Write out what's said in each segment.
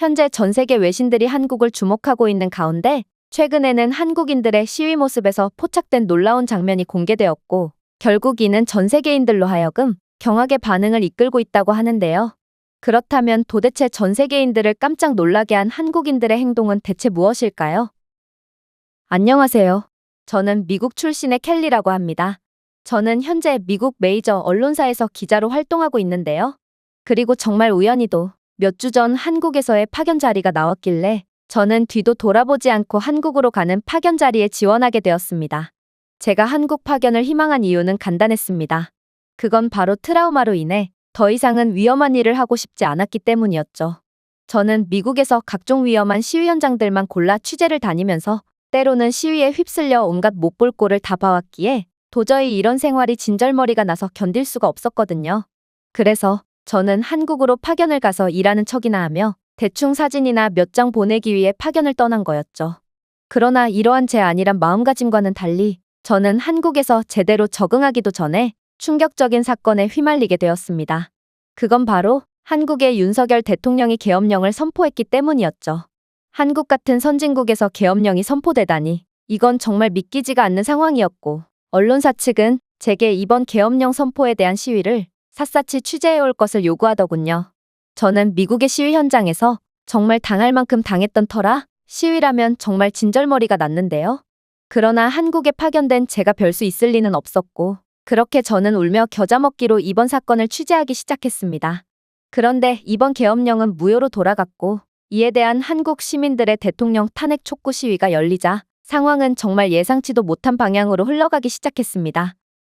현재 전 세계 외신들이 한국을 주목하고 있는 가운데 최근에는 한국인들의 시위 모습에서 포착된 놀라운 장면이 공개되었고 결국 이는 전 세계인들로 하여금 경악의 반응을 이끌고 있다고 하는데요. 그렇다면 도대체 전 세계인들을 깜짝 놀라게 한 한국인들의 행동은 대체 무엇일까요? 안녕하세요. 저는 미국 출신의 켈리라고 합니다. 저는 현재 미국 메이저 언론사에서 기자로 활동하고 있는데요. 그리고 정말 우연히도 몇 주 전 한국에서의 파견 자리가 나왔길래 저는 뒤도 돌아보지 않고 한국으로 가는 파견 자리에 지원하게 되었습니다. 제가 한국 파견을 희망한 이유는 간단했습니다. 그건 바로 트라우마로 인해 더 이상은 위험한 일을 하고 싶지 않았기 때문이었죠. 저는 미국에서 각종 위험한 시위 현장들만 골라 취재를 다니면서 때로는 시위에 휩쓸려 온갖 못 볼 꼴을 다 봐왔기에 도저히 이런 생활이 진절머리가 나서 견딜 수가 없었거든요. 그래서 저는 한국으로 파견을 가서 일하는 척이나 하며 대충 사진이나 몇 장 보내기 위해 파견을 떠난 거였죠. 그러나 이러한 제 안일한 마음가짐과는 달리 저는 한국에서 제대로 적응하기도 전에 충격적인 사건에 휘말리게 되었습니다. 그건 바로 한국의 윤석열 대통령이 계엄령을 선포했기 때문이었죠. 한국 같은 선진국에서 계엄령이 선포되다니 이건 정말 믿기지가 않는 상황이었고 언론사 측은 제게 이번 계엄령 선포에 대한 시위를 샅샅이 취재해올 것을 요구하더군요. 저는 미국의 시위 현장에서 정말 당할 만큼 당했던 터라 시위라면 정말 진절머리가 났는데요. 그러나 한국에 파견된 제가 별 수 있을 리는 없었고 그렇게 저는 울며 겨자 먹기로 이번 사건을 취재하기 시작했습니다. 그런데 이번 계엄령은 무효로 돌아갔고 이에 대한 한국 시민들의 대통령 탄핵 촉구 시위가 열리자 상황은 정말 예상치도 못한 방향으로 흘러가기 시작했습니다.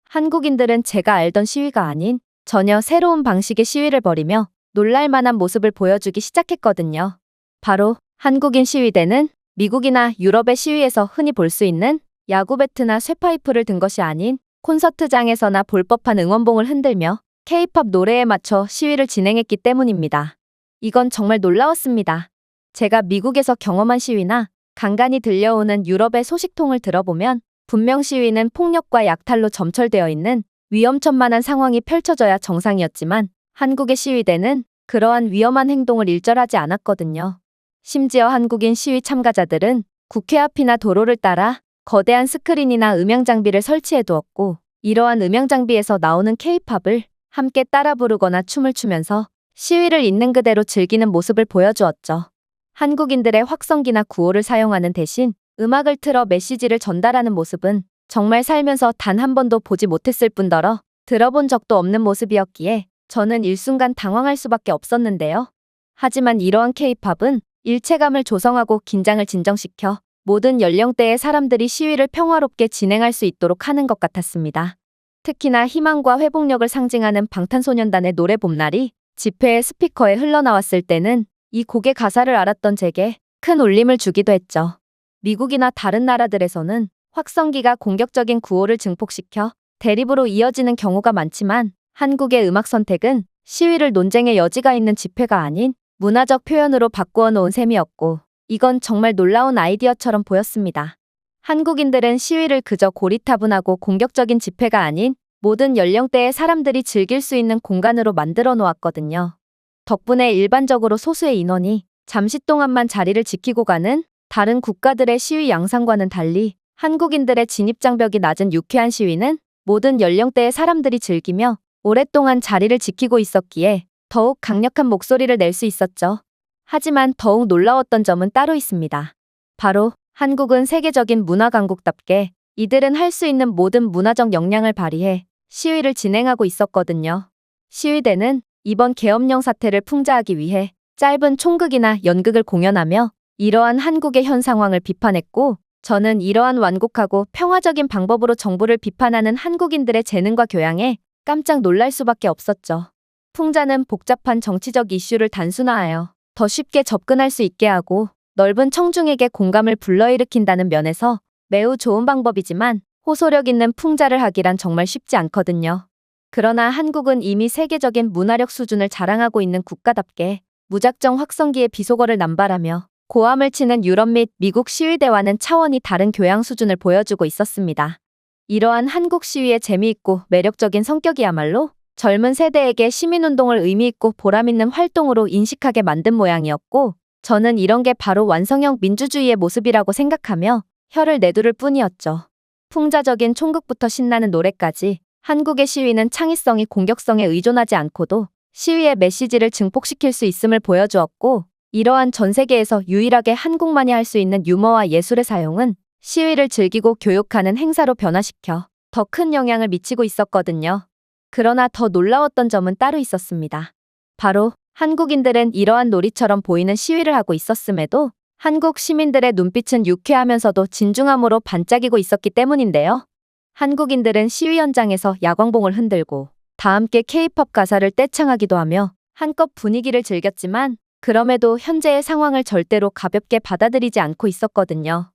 한국인들은 제가 알던 시위가 아닌 전혀 새로운 방식의 시위를 벌이며 놀랄만한 모습을 보여주기 시작했거든요. 바로 한국인 시위대는 미국이나 유럽의 시위에서 흔히 볼 수 있는 야구 배트나 쇠파이프를 든 것이 아닌 콘서트장에서나 볼 법한 응원봉을 흔들며 K-팝 노래에 맞춰 시위를 진행했기 때문입니다. 이건 정말 놀라웠습니다. 제가 미국에서 경험한 시위나 간간히 들려오는 유럽의 소식통을 들어보면 분명 시위는 폭력과 약탈로 점철되어 있는 위험천만한 상황이 펼쳐져야 정상이었지만 한국의 시위대는 그러한 위험한 행동을 일절하지 않았거든요. 심지어 한국인 시위 참가자들은 국회 앞이나 도로를 따라 거대한 스크린이나 음향장비를 설치해 두었고 이러한 음향장비에서 나오는 K-팝을 함께 따라 부르거나 춤을 추면서 시위를 있는 그대로 즐기는 모습을 보여주었죠. 한국인들의 확성기나 구호를 사용하는 대신 음악을 틀어 메시지를 전달하는 모습은 정말 살면서 단 한 번도 보지 못했을 뿐더러 들어본 적도 없는 모습이었기에 저는 일순간 당황할 수밖에 없었는데요. 하지만 이러한 K-팝은 일체감을 조성하고 긴장을 진정시켜 모든 연령대의 사람들이 시위를 평화롭게 진행할 수 있도록 하는 것 같았습니다. 특히나 희망과 회복력을 상징하는 방탄소년단의 노래 봄날이 집회의 스피커에 흘러나왔을 때는 이 곡의 가사를 알았던 제게 큰 울림을 주기도 했죠. 미국이나 다른 나라들에서는 확성기가 공격적인 구호를 증폭시켜 대립으로 이어지는 경우가 많지만 한국의 음악 선택은 시위를 논쟁의 여지가 있는 집회가 아닌 문화적 표현으로 바꾸어 놓은 셈이었고 이건 정말 놀라운 아이디어처럼 보였습니다. 한국인들은 시위를 그저 고리타분하고 공격적인 집회가 아닌 모든 연령대의 사람들이 즐길 수 있는 공간으로 만들어 놓았거든요. 덕분에 일반적으로 소수의 인원이 잠시 동안만 자리를 지키고 가는 다른 국가들의 시위 양상과는 달리 한국인들의 진입장벽이 낮은 유쾌한 시위는 모든 연령대의 사람들이 즐기며 오랫동안 자리를 지키고 있었기에 더욱 강력한 목소리를 낼 수 있었죠. 하지만 더욱 놀라웠던 점은 따로 있습니다. 바로 한국은 세계적인 문화 강국답게 이들은 할 수 있는 모든 문화적 역량을 발휘해 시위를 진행하고 있었거든요. 시위대는 이번 계엄령 사태를 풍자하기 위해 짧은 총극이나 연극을 공연하며 이러한 한국의 현 상황을 비판했고 저는 이러한 완곡하고 평화적인 방법으로 정부를 비판하는 한국인들의 재능과 교양에 깜짝 놀랄 수밖에 없었죠. 풍자는 복잡한 정치적 이슈를 단순화하여 더 쉽게 접근할 수 있게 하고 넓은 청중에게 공감을 불러일으킨다는 면에서 매우 좋은 방법이지만 호소력 있는 풍자를 하기란 정말 쉽지 않거든요. 그러나 한국은 이미 세계적인 문화력 수준을 자랑하고 있는 국가답게 무작정 확성기의 비속어를 남발하며 고함을 치는 유럽 및 미국 시위대와는 차원이 다른 교양 수준을 보여주고 있었습니다. 이러한 한국 시위의 재미있고 매력적인 성격이야말로 젊은 세대에게 시민운동을 의미있고 보람있는 활동으로 인식하게 만든 모양이었고 저는 이런 게 바로 완성형 민주주의의 모습이라고 생각하며 혀를 내두를 뿐이었죠. 풍자적인 총극부터 신나는 노래까지 한국의 시위는 창의성이 공격성에 의존하지 않고도 시위의 메시지를 증폭시킬 수 있음을 보여주었고, 이러한 전 세계에서 유일하게 한국만이 할 수 있는 유머와 예술의 사용은 시위를 즐기고 교육하는 행사로 변화시켜 더 큰 영향을 미치고 있었거든요. 그러나 더 놀라웠던 점은 따로 있었습니다. 바로 한국인들은 이러한 놀이처럼 보이는 시위를 하고 있었음에도 한국 시민들의 눈빛은 유쾌하면서도 진중함으로 반짝이고 있었기 때문인데요. 한국인들은 시위 현장에서 야광봉을 흔들고 다 함께 K-팝 가사를 떼창하기도 하며 한껏 분위기를 즐겼지만, 그럼에도 현재의 상황을 절대로 가볍게 받아들이지 않고 있었거든요.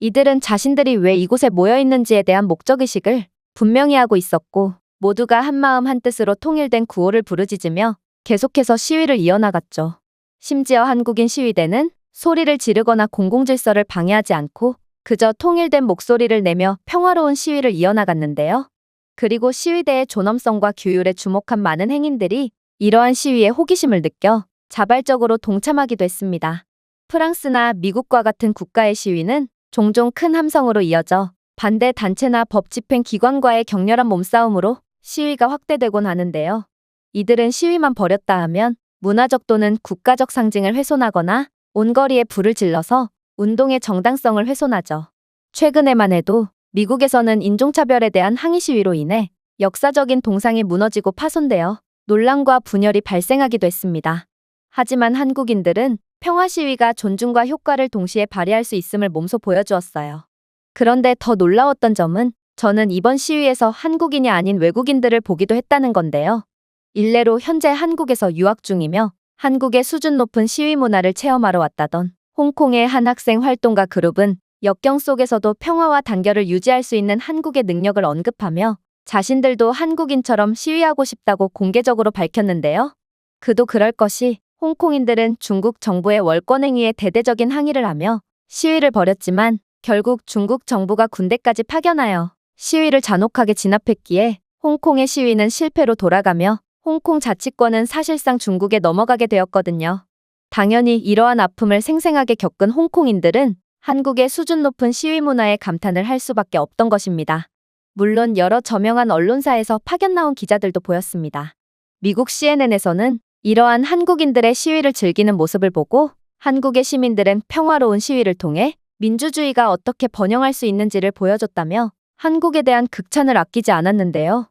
이들은 자신들이 왜 이곳에 모여 있는지에 대한 목적의식을 분명히 하고 있었고, 모두가 한마음 한뜻으로 통일된 구호를 부르짖으며 계속해서 시위를 이어나갔죠. 심지어 한국인 시위대는 소리를 지르거나 공공질서를 방해하지 않고 그저 통일된 목소리를 내며 평화로운 시위를 이어나갔는데요. 그리고 시위대의 존엄성과 규율에 주목한 많은 행인들이 이러한 시위에 호기심을 느껴 자발적으로 동참하기도 했습니다. 프랑스나 미국과 같은 국가의 시위는 종종 큰 함성으로 이어져 반대 단체나 법 집행 기관과의 격렬한 몸싸움으로 시위가 확대되곤 하는데요. 이들은 시위만 벌였다 하면 문화적 또는 국가적 상징을 훼손하거나 온 거리에 불을 질러서 운동의 정당성을 훼손하죠. 최근에만 해도 미국에서는 인종차별에 대한 항의 시위로 인해 역사적인 동상이 무너지고 파손되어 논란과 분열이 발생하기도 했습니다. 하지만 한국인들은 평화 시위가 존중과 효과를 동시에 발휘할 수 있음을 몸소 보여주었어요. 그런데 더 놀라웠던 점은 저는 이번 시위에서 한국인이 아닌 외국인들을 보기도 했다는 건데요. 일례로 현재 한국에서 유학 중이며 한국의 수준 높은 시위 문화를 체험하러 왔다던 홍콩의 한 학생 활동가 그룹은 역경 속에서도 평화와 단결을 유지할 수 있는 한국의 능력을 언급하며 자신들도 한국인처럼 시위하고 싶다고 공개적으로 밝혔는데요. 그도 그럴 것이 홍콩인들은 중국 정부의 월권행위에 대대적인 항의를 하며 시위를 벌였지만 결국 중국 정부가 군대까지 파견하여 시위를 잔혹하게 진압했기에 홍콩의 시위는 실패로 돌아가며 홍콩 자치권은 사실상 중국에 넘어가게 되었거든요. 당연히 이러한 아픔을 생생하게 겪은 홍콩인들은 한국의 수준 높은 시위 문화에 감탄을 할 수밖에 없던 것입니다. 물론 여러 저명한 언론사에서 파견 나온 기자들도 보였습니다. 미국 CNN에서는 이러한 한국인들의 시위를 즐기는 모습을 보고 한국의 시민들은 평화로운 시위를 통해 민주주의가 어떻게 번영할 수 있는지를 보여줬다며 한국에 대한 극찬을 아끼지 않았는데요.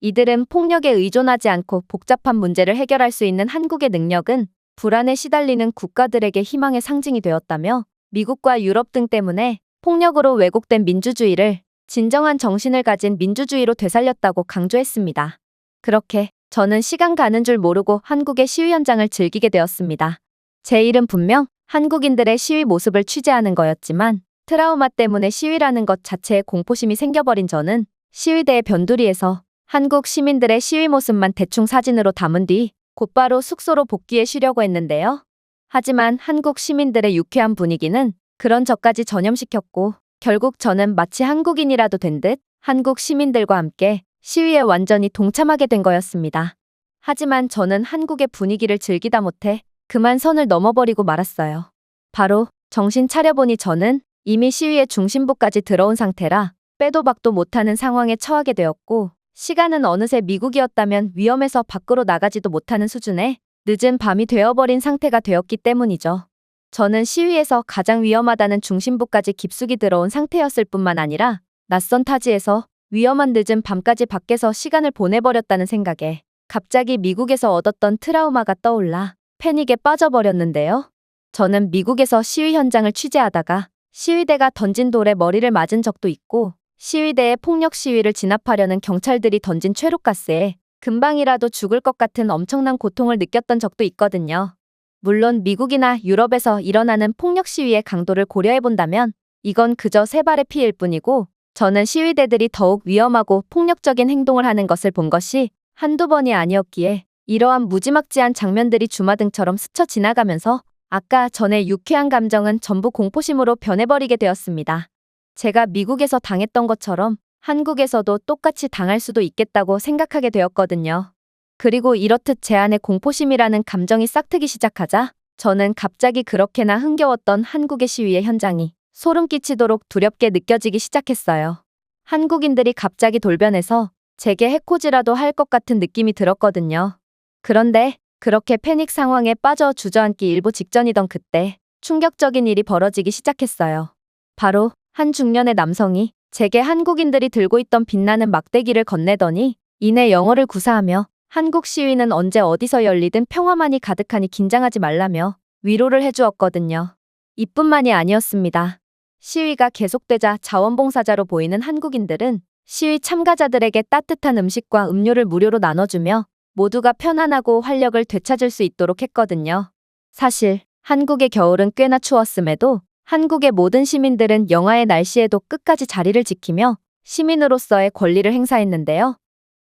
이들은 폭력에 의존하지 않고 복잡한 문제를 해결할 수 있는 한국의 능력은 불안에 시달리는 국가들에게 희망의 상징이 되었다며 미국과 유럽 등 때문에 폭력으로 왜곡된 민주주의를 진정한 정신을 가진 민주주의로 되살렸다고 강조했습니다. 그렇게 저는 시간 가는 줄 모르고 한국의 시위 현장을 즐기게 되었습니다. 제 일은 분명 한국인들의 시위 모습을 취재하는 거였지만 트라우마 때문에 시위라는 것 자체에 공포심이 생겨버린 저는 시위대의 변두리에서 한국 시민들의 시위 모습만 대충 사진으로 담은 뒤 곧바로 숙소로 복귀해 쉬려고 했는데요. 하지만 한국 시민들의 유쾌한 분위기는 그런 저까지 전염시켰고 결국 저는 마치 한국인이라도 된 듯 한국 시민들과 함께 시위에 완전히 동참하게 된 거였습니다. 하지만 저는 한국의 분위기를 즐기다 못해 그만 선을 넘어버리고 말았어요. 바로 정신 차려보니 저는 이미 시위의 중심부까지 들어온 상태라 빼도 박도 못하는 상황에 처하게 되었고 시간은 어느새 미국이었다면 위험해서 밖으로 나가지도 못하는 수준의 늦은 밤이 되어버린 상태가 되었기 때문이죠. 저는 시위에서 가장 위험하다는 중심부까지 깊숙이 들어온 상태였을 뿐만 아니라 낯선 타지에서 위험한 늦은 밤까지 밖에서 시간을 보내버렸다는 생각에 갑자기 미국에서 얻었던 트라우마가 떠올라 패닉에 빠져버렸는데요. 저는 미국에서 시위 현장을 취재하다가 시위대가 던진 돌에 머리를 맞은 적도 있고 시위대의 폭력 시위를 진압하려는 경찰들이 던진 최루가스에 금방이라도 죽을 것 같은 엄청난 고통을 느꼈던 적도 있거든요. 물론 미국이나 유럽에서 일어나는 폭력 시위의 강도를 고려해본다면 이건 그저 세 발의 피일 뿐이고 저는 시위대들이 더욱 위험하고 폭력적인 행동을 하는 것을 본 것이 한두 번이 아니었기에 이러한 무지막지한 장면들이 주마등처럼 스쳐 지나가면서 아까 전에 유쾌한 감정은 전부 공포심으로 변해버리게 되었습니다. 제가 미국에서 당했던 것처럼 한국에서도 똑같이 당할 수도 있겠다고 생각하게 되었거든요. 그리고 이렇듯 제 안에 공포심이라는 감정이 싹트기 시작하자 저는 갑자기 그렇게나 흥겨웠던 한국의 시위의 현장이 소름 끼치도록 두렵게 느껴지기 시작했어요. 한국인들이 갑자기 돌변해서 제게 해코지라도 할 것 같은 느낌이 들었거든요. 그런데 그렇게 패닉 상황에 빠져 주저앉기 일보 직전이던 그때 충격적인 일이 벌어지기 시작했어요. 바로 한 중년의 남성이 제게 한국인들이 들고 있던 빛나는 막대기를 건네더니 이내 영어를 구사하며 한국 시위는 언제 어디서 열리든 평화만이 가득하니 긴장하지 말라며 위로를 해주었거든요. 이뿐만이 아니었습니다. 시위가 계속되자 자원봉사자로 보이는 한국인들은 시위 참가자들에게 따뜻한 음식과 음료를 무료로 나눠주며 모두가 편안하고 활력을 되찾을 수 있도록 했거든요. 사실 한국의 겨울은 꽤나 추웠음에도 한국의 모든 시민들은 영하의 날씨에도 끝까지 자리를 지키며 시민으로서의 권리를 행사했는데요.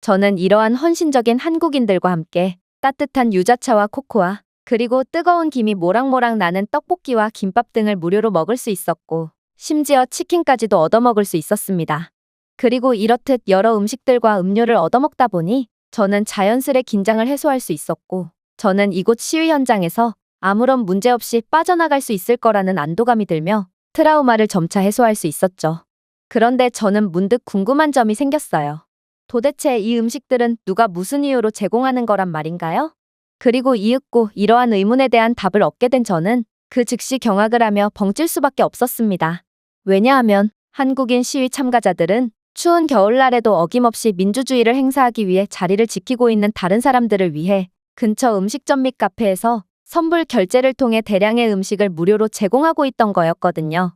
저는 이러한 헌신적인 한국인들과 함께 따뜻한 유자차와 코코아, 그리고 뜨거운 김이 모락모락 나는 떡볶이와 김밥 등을 무료로 먹을 수 있었고, 심지어 치킨까지도 얻어먹을 수 있었습니다. 그리고 이렇듯 여러 음식들과 음료를 얻어먹다 보니 저는 자연스레 긴장을 해소할 수 있었고, 저는 이곳 시위 현장에서 아무런 문제 없이 빠져나갈 수 있을 거라는 안도감이 들며 트라우마를 점차 해소할 수 있었죠. 그런데 저는 문득 궁금한 점이 생겼어요. 도대체 이 음식들은 누가 무슨 이유로 제공하는 거란 말인가요? 그리고 이윽고 이러한 의문에 대한 답을 얻게 된 저는 그 즉시 경악을 하며 벙찔 수밖에 없었습니다. 왜냐하면 한국인 시위 참가자들은 추운 겨울날에도 어김없이 민주주의를 행사하기 위해 자리를 지키고 있는 다른 사람들을 위해 근처 음식점 및 카페에서 선불 결제를 통해 대량의 음식을 무료로 제공하고 있던 거였거든요.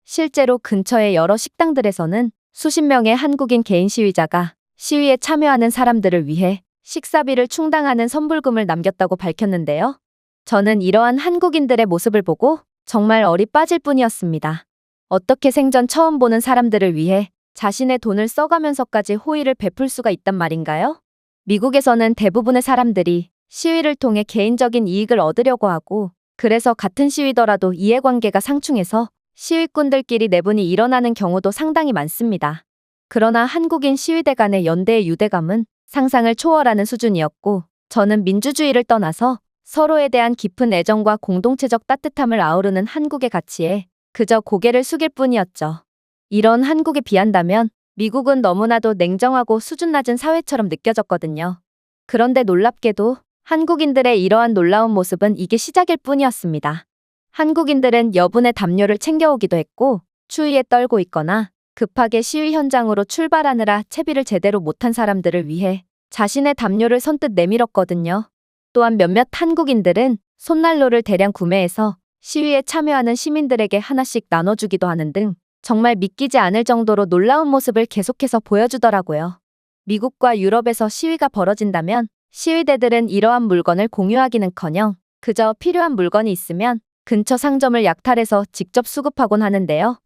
실제로 근처의 여러 식당들에서는 수십 명의 한국인 개인 시위자가 시위에 참여하는 사람들을 위해 식사비를 충당하는 선불금을 남겼다고 밝혔는데요. 저는 이러한 한국인들의 모습을 보고 정말 얼이 빠질 뿐이었습니다. 어떻게 생전 처음 보는 사람들을 위해 자신의 돈을 써가면서까지 호의를 베풀 수가 있단 말인가요? 미국에서는 대부분의 사람들이 시위를 통해 개인적인 이익을 얻으려고 하고, 그래서 같은 시위더라도 이해관계가 상충해서 시위꾼들끼리 내분이 일어나는 경우도 상당히 많습니다. 그러나 한국인 시위대 간의 연대의 유대감은 상상을 초월하는 수준이었고, 저는 민주주의를 떠나서 서로에 대한 깊은 애정과 공동체적 따뜻함을 아우르는 한국의 가치에 그저 고개를 숙일 뿐이었죠. 이런 한국에 비한다면 미국은 너무나도 냉정하고 수준 낮은 사회처럼 느껴졌거든요. 그런데 놀랍게도 한국인들의 이러한 놀라운 모습은 이게 시작일 뿐이었습니다. 한국인들은 여분의 담요를 챙겨오기도 했고, 추위에 떨고 있거나 급하게 시위 현장으로 출발하느라 채비를 제대로 못한 사람들을 위해 자신의 담요를 선뜻 내밀었거든요. 또한 몇몇 한국인들은 손난로를 대량 구매해서 시위에 참여하는 시민들에게 하나씩 나눠주기도 하는 등 정말 믿기지 않을 정도로 놀라운 모습을 계속해서 보여주더라고요. 미국과 유럽에서 시위가 벌어진다면 시위대들은 이러한 물건을 공유하기는커녕 그저 필요한 물건이 있으면 근처 상점을 약탈해서 직접 수급하곤 하는데요.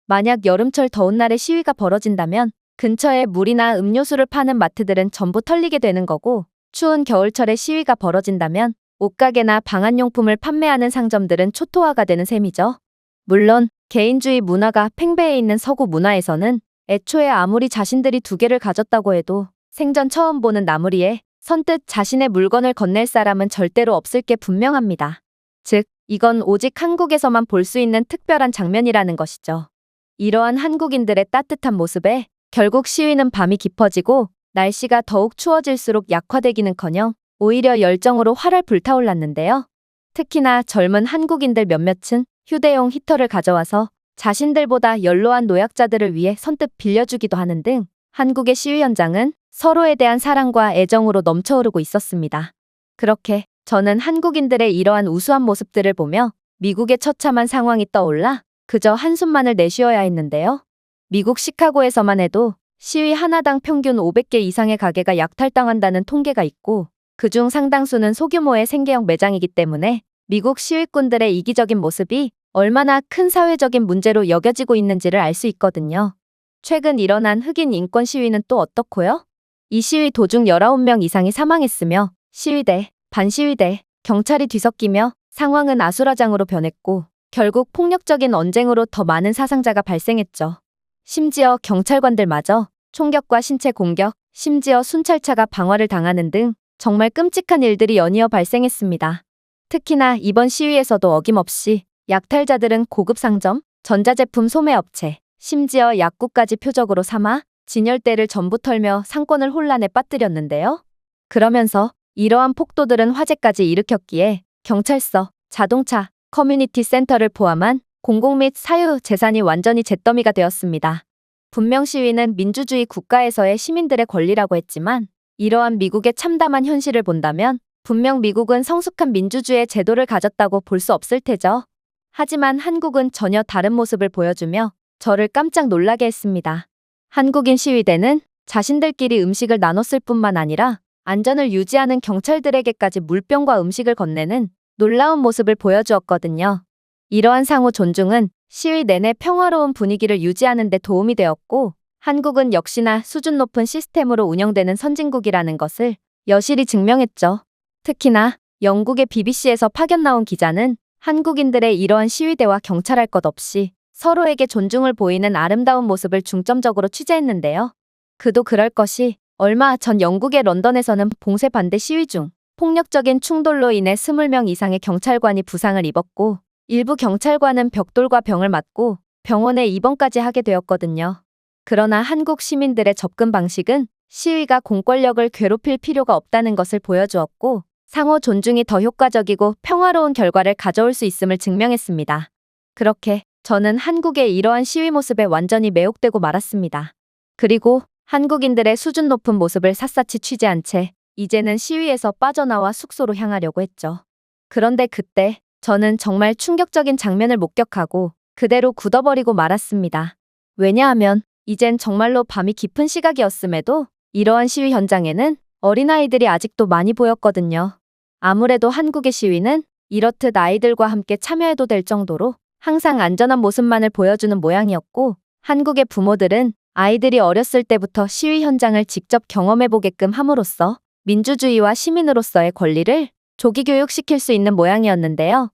만약 여름철 더운 날에 시위가 벌어진다면 근처에 물이나 음료수를 파는 마트들은 전부 털리게 되는 거고, 추운 겨울철에 시위가 벌어진다면 옷가게나 방한용품을 판매하는 상점들은 초토화가 되는 셈이죠. 물론 개인주의 문화가 팽배해 있는 서구 문화에서는 애초에 아무리 자신들이 두 개를 가졌다고 해도 생전 처음 보는 나무리에 선뜻 자신의 물건을 건넬 사람은 절대로 없을 게 분명합니다. 즉, 이건 오직 한국에서만 볼 수 있는 특별한 장면이라는 것이죠. 이러한 한국인들의 따뜻한 모습에 결국 시위는 밤이 깊어지고 날씨가 더욱 추워질수록 약화되기는커녕 오히려 열정으로 활활 불타올랐는데요. 특히나 젊은 한국인들 몇몇은 휴대용 히터를 가져와서 자신들보다 연로한 노약자들을 위해 선뜻 빌려주기도 하는 등 한국의 시위 현장은 서로에 대한 사랑과 애정으로 넘쳐흐르고 있었습니다. 그렇게 저는 한국인들의 이러한 우수한 모습들을 보며 미국의 처참한 상황이 떠올라 그저 한숨만을 내쉬어야 했는데요. 미국 시카고에서만 해도 시위 하나당 평균 500개 이상의 가게가 약탈당한다는 통계가 있고, 그중 상당수는 소규모의 생계형 매장이기 때문에 미국 시위꾼들의 이기적인 모습이 얼마나 큰 사회적인 문제로 여겨지고 있는지를 알 수 있거든요. 최근 일어난 흑인 인권 시위는 또 어떻고요? 이 시위 도중 19명 이상이 사망했으며 시위대, 반시위대, 경찰이 뒤섞이며 상황은 아수라장으로 변했고, 결국 폭력적인 언쟁으로 더 많은 사상자가 발생했죠. 심지어 경찰관들마저 총격과 신체 공격, 심지어 순찰차가 방화를 당하는 등 정말 끔찍한 일들이 연이어 발생했습니다. 특히나 이번 시위에서도 어김없이 약탈자들은 고급 상점, 전자제품 소매업체, 심지어 약국까지 표적으로 삼아 진열대를 전부 털며 상권을 혼란에 빠뜨렸는데요. 그러면서 이러한 폭도들은 화재까지 일으켰기에 경찰서, 자동차, 커뮤니티 센터를 포함한 공공 및 사유 재산이 완전히 잿더미가 되었습니다. 분명 시위는 민주주의 국가에서의 시민들의 권리라고 했지만 이러한 미국의 참담한 현실을 본다면 분명 미국은 성숙한 민주주의 제도를 가졌다고 볼 수 없을 테죠. 하지만 한국은 전혀 다른 모습을 보여주며 저를 깜짝 놀라게 했습니다. 한국인 시위대는 자신들끼리 음식을 나눴을 뿐만 아니라 안전을 유지하는 경찰들에게까지 물병과 음식을 건네는 놀라운 모습을 보여주었거든요. 이러한 상호 존중은 시위 내내 평화로운 분위기를 유지하는 데 도움이 되었고, 한국은 역시나 수준 높은 시스템으로 운영되는 선진국이라는 것을 여실히 증명했죠. 특히나 영국의 BBC에서 파견 나온 기자는 한국인들의 이러한 시위대와 경찰할 것 없이 서로에게 존중을 보이는 아름다운 모습을 중점적으로 취재했는데요. 그도 그럴 것이 얼마 전 영국의 런던에서는 봉쇄 반대 시위 중 폭력적인 충돌로 인해 20명 이상의 경찰관이 부상을 입었고 일부 경찰관은 벽돌과 병을 맞고 병원에 입원까지 하게 되었거든요. 그러나 한국 시민들의 접근 방식은 시위가 공권력을 괴롭힐 필요가 없다는 것을 보여주었고 상호 존중이 더 효과적이고 평화로운 결과를 가져올 수 있음을 증명했습니다. 그렇게 저는 한국의 이러한 시위 모습에 완전히 매혹되고 말았습니다. 그리고 한국인들의 수준 높은 모습을 샅샅이 취재한 채 이제는 시위에서 빠져나와 숙소로 향하려고 했죠. 그런데 그때 저는 정말 충격적인 장면을 목격하고 그대로 굳어버리고 말았습니다. 왜냐하면 이젠 정말로 밤이 깊은 시각이었음에도 이러한 시위 현장에는 어린아이들이 아직도 많이 보였거든요. 아무래도 한국의 시위는 이렇듯 아이들과 함께 참여해도 될 정도로 항상 안전한 모습만을 보여주는 모양이었고 한국의 부모들은 아이들이 어렸을 때부터 시위 현장을 직접 경험해보게끔 함으로써 민주주의와 시민으로서의 권리를 조기 교육시킬 수 있는 모양이었는데요.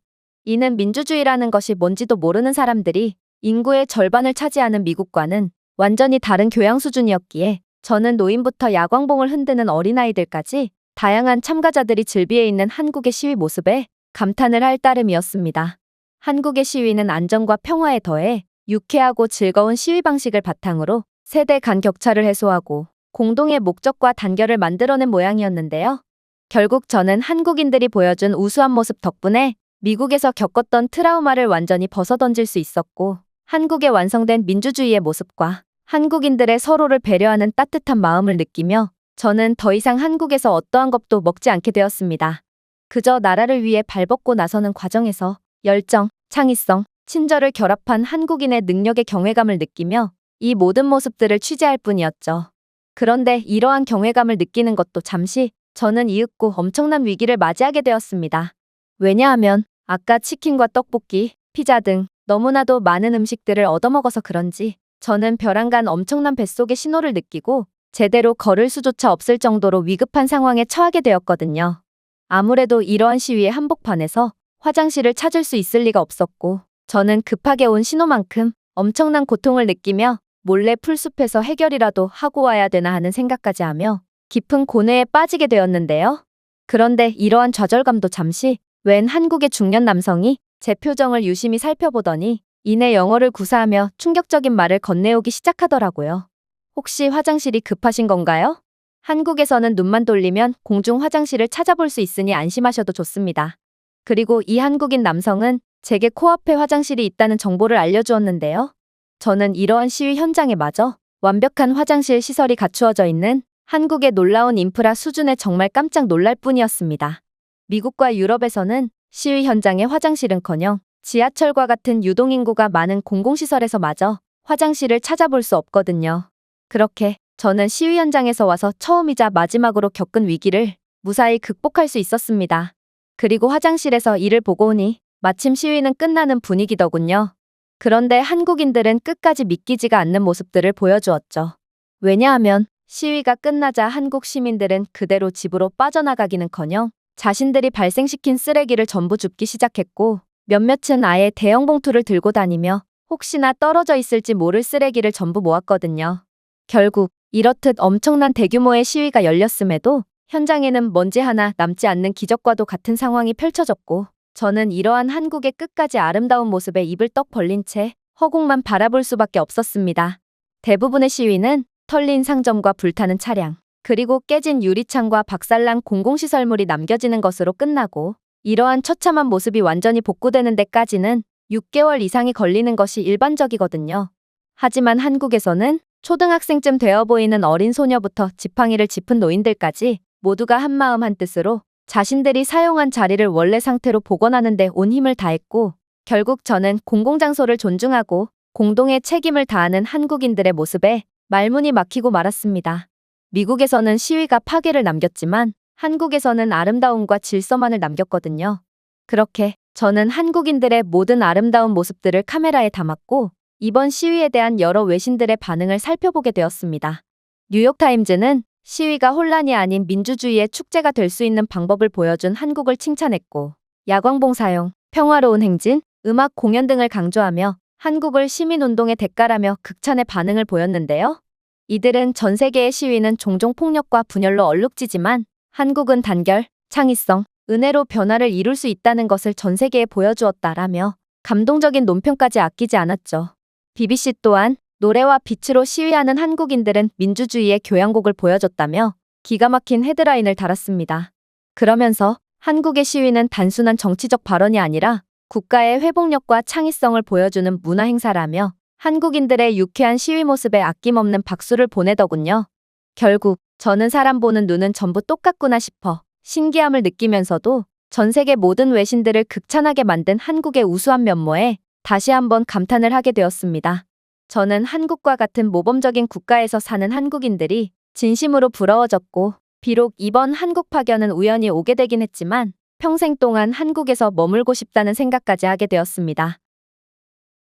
이는 민주주의라는 것이 뭔지도 모르는 사람들이 인구의 절반을 차지하는 미국과는 완전히 다른 교양 수준이었기에 저는 노인부터 야광봉을 흔드는 어린아이들까지 다양한 참가자들이 즐비해 있는 한국의 시위 모습에 감탄을 할 따름이었습니다. 한국의 시위는 안전과 평화에 더해 유쾌하고 즐거운 시위 방식을 바탕으로 세대 간 격차를 해소하고 공동의 목적과 단결을 만들어낸 모양이었는데요. 결국 저는 한국인들이 보여준 우수한 모습 덕분에 미국에서 겪었던 트라우마를 완전히 벗어던질 수 있었고 한국의 완성된 민주주의의 모습과 한국인들의 서로를 배려하는 따뜻한 마음을 느끼며 저는 더 이상 한국에서 어떠한 겁도 먹지 않게 되었습니다. 그저 나라를 위해 발벗고 나서는 과정에서 열정, 창의성, 친절을 결합한 한국인의 능력의 경외감을 느끼며 이 모든 모습들을 취재할 뿐이었죠. 그런데 이러한 경외감을 느끼는 것도 잠시 저는 이윽고 엄청난 위기를 맞이하게 되었습니다. 왜냐하면 아까 치킨과 떡볶이, 피자 등 너무나도 많은 음식들을 얻어먹어서 그런지 저는 벼랑간 엄청난 뱃속의 신호를 느끼고 제대로 걸을 수조차 없을 정도로 위급한 상황에 처하게 되었거든요. 아무래도 이러한 시위의 한복판에서 화장실을 찾을 수 있을 리가 없었고 저는 급하게 온 신호만큼 엄청난 고통을 느끼며 몰래 풀숲에서 해결이라도 하고 와야 되나 하는 생각까지 하며 깊은 고뇌에 빠지게 되었는데요. 그런데 이러한 좌절감도 잠시 웬 한국의 중년 남성이 제 표정을 유심히 살펴보더니 이내 영어를 구사하며 충격적인 말을 건네오기 시작하더라고요. 혹시 화장실이 급하신 건가요? 한국에서는 눈만 돌리면 공중 화장실을 찾아볼 수 있으니 안심하셔도 좋습니다. 그리고 이 한국인 남성은 제게 코앞에 화장실이 있다는 정보를 알려주었는데요. 저는 이러한 시위 현장에 마저 완벽한 화장실 시설이 갖추어져 있는 한국의 놀라운 인프라 수준에 정말 깜짝 놀랄 뿐이었습니다. 미국과 유럽에서는 시위 현장의 화장실은커녕 지하철과 같은 유동인구가 많은 공공시설에서 마저 화장실을 찾아볼 수 없거든요. 그렇게 저는 시위 현장에서 와서 처음이자 마지막으로 겪은 위기를 무사히 극복할 수 있었습니다. 그리고 화장실에서 이를 보고 오니 마침 시위는 끝나는 분위기더군요. 그런데 한국인들은 끝까지 믿기지가 않는 모습들을 보여주었죠. 왜냐하면 시위가 끝나자 한국 시민들은 그대로 집으로 빠져나가기는커녕 자신들이 발생시킨 쓰레기를 전부 줍기 시작했고 몇몇은 아예 대형 봉투를 들고 다니며 혹시나 떨어져 있을지 모를 쓰레기를 전부 모았거든요. 결국 이렇듯 엄청난 대규모의 시위가 열렸음에도 현장에는 먼지 하나 남지 않는 기적과도 같은 상황이 펼쳐졌고, 저는 이러한 한국의 끝까지 아름다운 모습에 입을 떡 벌린 채 허공만 바라볼 수밖에 없었습니다. 대부분의 시위는 털린 상점과 불타는 차량, 그리고 깨진 유리창과 박살난 공공시설물이 남겨지는 것으로 끝나고, 이러한 처참한 모습이 완전히 복구되는 데까지는 6개월 이상이 걸리는 것이 일반적이거든요. 하지만 한국에서는 초등학생쯤 되어 보이는 어린 소녀부터 지팡이를 짚은 노인들까지 모두가 한마음 한뜻으로 자신들이 사용한 자리를 원래 상태로 복원하는 데 온 힘을 다했고, 결국 저는 공공장소를 존중하고 공동의 책임을 다하는 한국인들의 모습에 말문이 막히고 말았습니다. 미국에서는 시위가 파괴를 남겼지만 한국에서는 아름다움과 질서만을 남겼거든요. 그렇게 저는 한국인들의 모든 아름다운 모습들을 카메라에 담았고, 이번 시위에 대한 여러 외신들의 반응을 살펴보게 되었습니다. 뉴욕타임즈는 시위가 혼란이 아닌 민주주의의 축제가 될 수 있는 방법을 보여준 한국을 칭찬했고, 야광봉 사용, 평화로운 행진, 음악 공연 등을 강조하며 한국을 시민운동의 대가라며 극찬의 반응을 보였는데요. 이들은 전 세계의 시위는 종종 폭력과 분열로 얼룩지지만 한국은 단결, 창의성, 은혜로 변화를 이룰 수 있다는 것을 전 세계에 보여주었다라며 감동적인 논평까지 아끼지 않았죠. BBC 또한 노래와 빛으로 시위하는 한국인들은 민주주의의 교향곡을 보여줬다며 기가 막힌 헤드라인을 달았습니다. 그러면서 한국의 시위는 단순한 정치적 발언이 아니라 국가의 회복력과 창의성을 보여주는 문화 행사라며 한국인들의 유쾌한 시위 모습에 아낌없는 박수를 보내더군요. 결국 저는 사람 보는 눈은 전부 똑같구나 싶어 신기함을 느끼면서도 전 세계 모든 외신들을 극찬하게 만든 한국의 우수한 면모에 다시 한번 감탄을 하게 되었습니다. 저는 한국과 같은 모범적인 국가에서 사는 한국인들이 진심으로 부러워졌고, 비록 이번 한국 파견은 우연히 오게 되긴 했지만 평생 동안 한국에서 머물고 싶다는 생각까지 하게 되었습니다.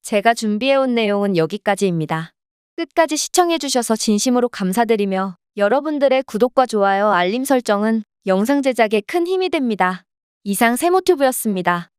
제가 준비해온 내용은 여기까지입니다. 끝까지 시청해주셔서 진심으로 감사드리며 여러분들의 구독과 좋아요, 알림 설정은 영상 제작에 큰 힘이 됩니다. 이상 세모튜브였습니다.